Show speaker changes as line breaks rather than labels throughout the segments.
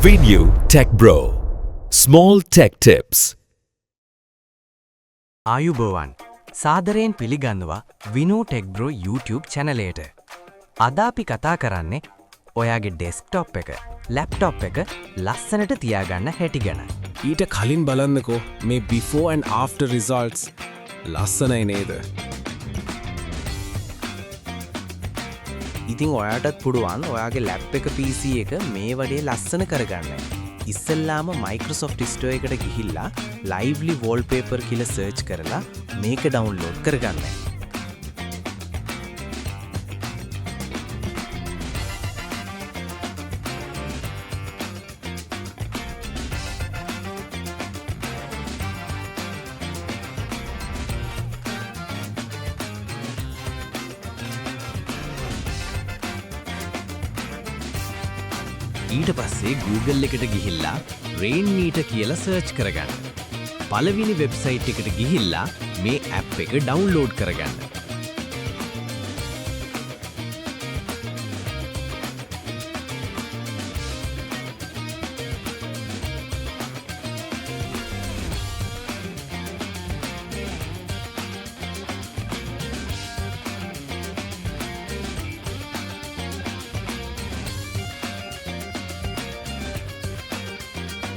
Venue Tech Bro. Small Tech Tips.
ආයුබෝවන් සාදරයෙන් පිළිගන්නවා විනෝ ටෙක් බ්‍රෝ YouTube චැනලයට. අද අපි කතා කරන්නේ ඔයාගේ ඩෙස්ක්ටොප් එක, ලැප්ටොප් එක ලස්සනට තියාගන්න හැටි ගැන.
ඊට කලින් බලන්නකෝ මේ before and after results ලස්සනයි නේද?
ඉතින් ඔයාටත් පුළුවන් ඔයාගේ ලැප් එක PC එක මේ වඩේ ලස්සන කරගන්න. ඉස්සෙල්ලාම Microsoft Store එකට ගිහිල්ලා lively wallpaper කියලා search කරලා මේක download කරගන්න. ඊට පස්සේ Google එකට ගිහිල්ලා rain meter කියලා search කරගන්න. පළවෙනි වෙබ්සයිට් එකට ගිහිල්ලා මේ app එක download කරගන්න.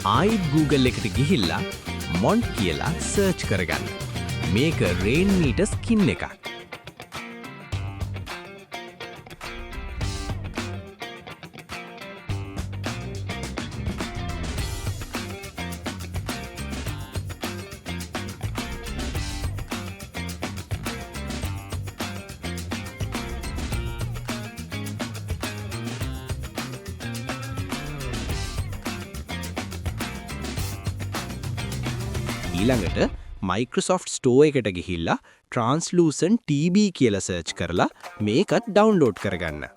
ආයිත් Google එකට ගිහිල්ලා මොන්ට් කියලා සර්ච් කරගන්න. මේක රේන් මීටර් ස්කින් එකක්. ඊළඟට Microsoft Store එකට ගිහිල්ලා Translucent TB කියලා සර්ච් කරලා මේකත් ඩවුන්ලෝඩ් කරගන්න.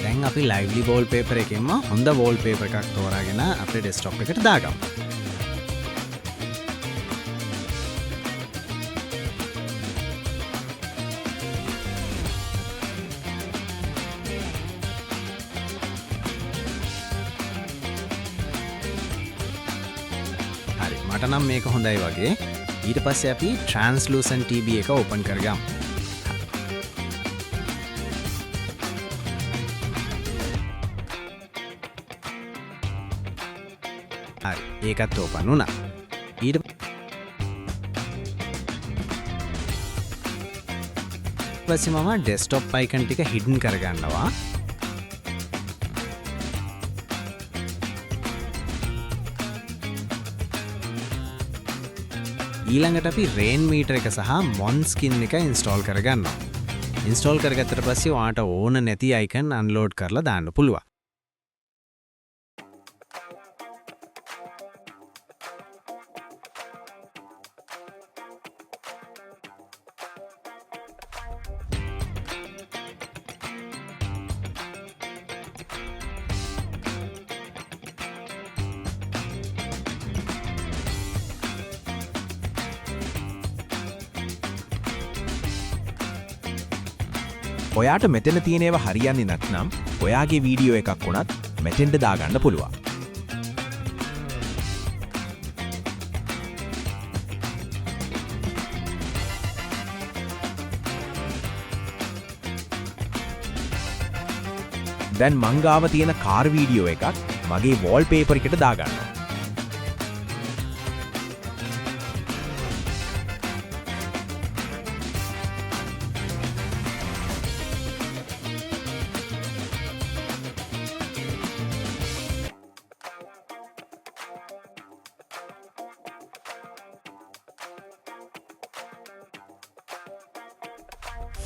දැන් අපි lively wallpaper එකෙන්ම හොඳ wallpaper එකක් තෝරාගෙන අපේ desktop එකට දාගමු. හරි, මට නම් මේක හොඳයි වගේ. ඊට පස්සේ අපි translucent TB එක open කරගමු. හරි, ඒකත් ඕපන් වුණා. ඊට පස්සේ මම ඩෙස්ක්ටොප් අයිකන් ටික හිඩන් කරගන්නවා. ඊළඟට අපි රේන් මීටර් එක සහ මොන් ස්කින් එක ඉන්ස්ටෝල් කරගන්නවා. ඉන්ස්ටෝල් කරගත්තට පස්සේ ඔයාට ඕන නැති අයිකන් අන්ලෝඩ් කරලා දාන්න පුළුවන්. ඔයාට මෙතන තියෙන ඒවා හරියන්නේ නැත්නම් ඔයාගේ වීඩියෝ එකක් වුණත් මෙතෙන්ට දාගන්න පුළුවන්. දැන් මං ගාව තියෙන කාර් වීඩියෝ එකක් මගේ වෝල්පේපර් එකට දාගන්නවා.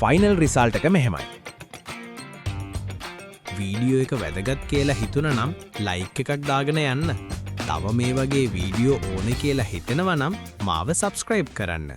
ෆයිනල් රිසල්ට් එක මෙහෙමයි. වීඩියෝ එක වැදගත් කියලා හිතුණ නම් ලයික් එකක් දාගෙන යන්න. තව මේ වගේ වීඩියෝ ඕනේ කියලා හිතෙනවා නම් මාව සබ්ස්ක්‍රයිබ් කරන්න.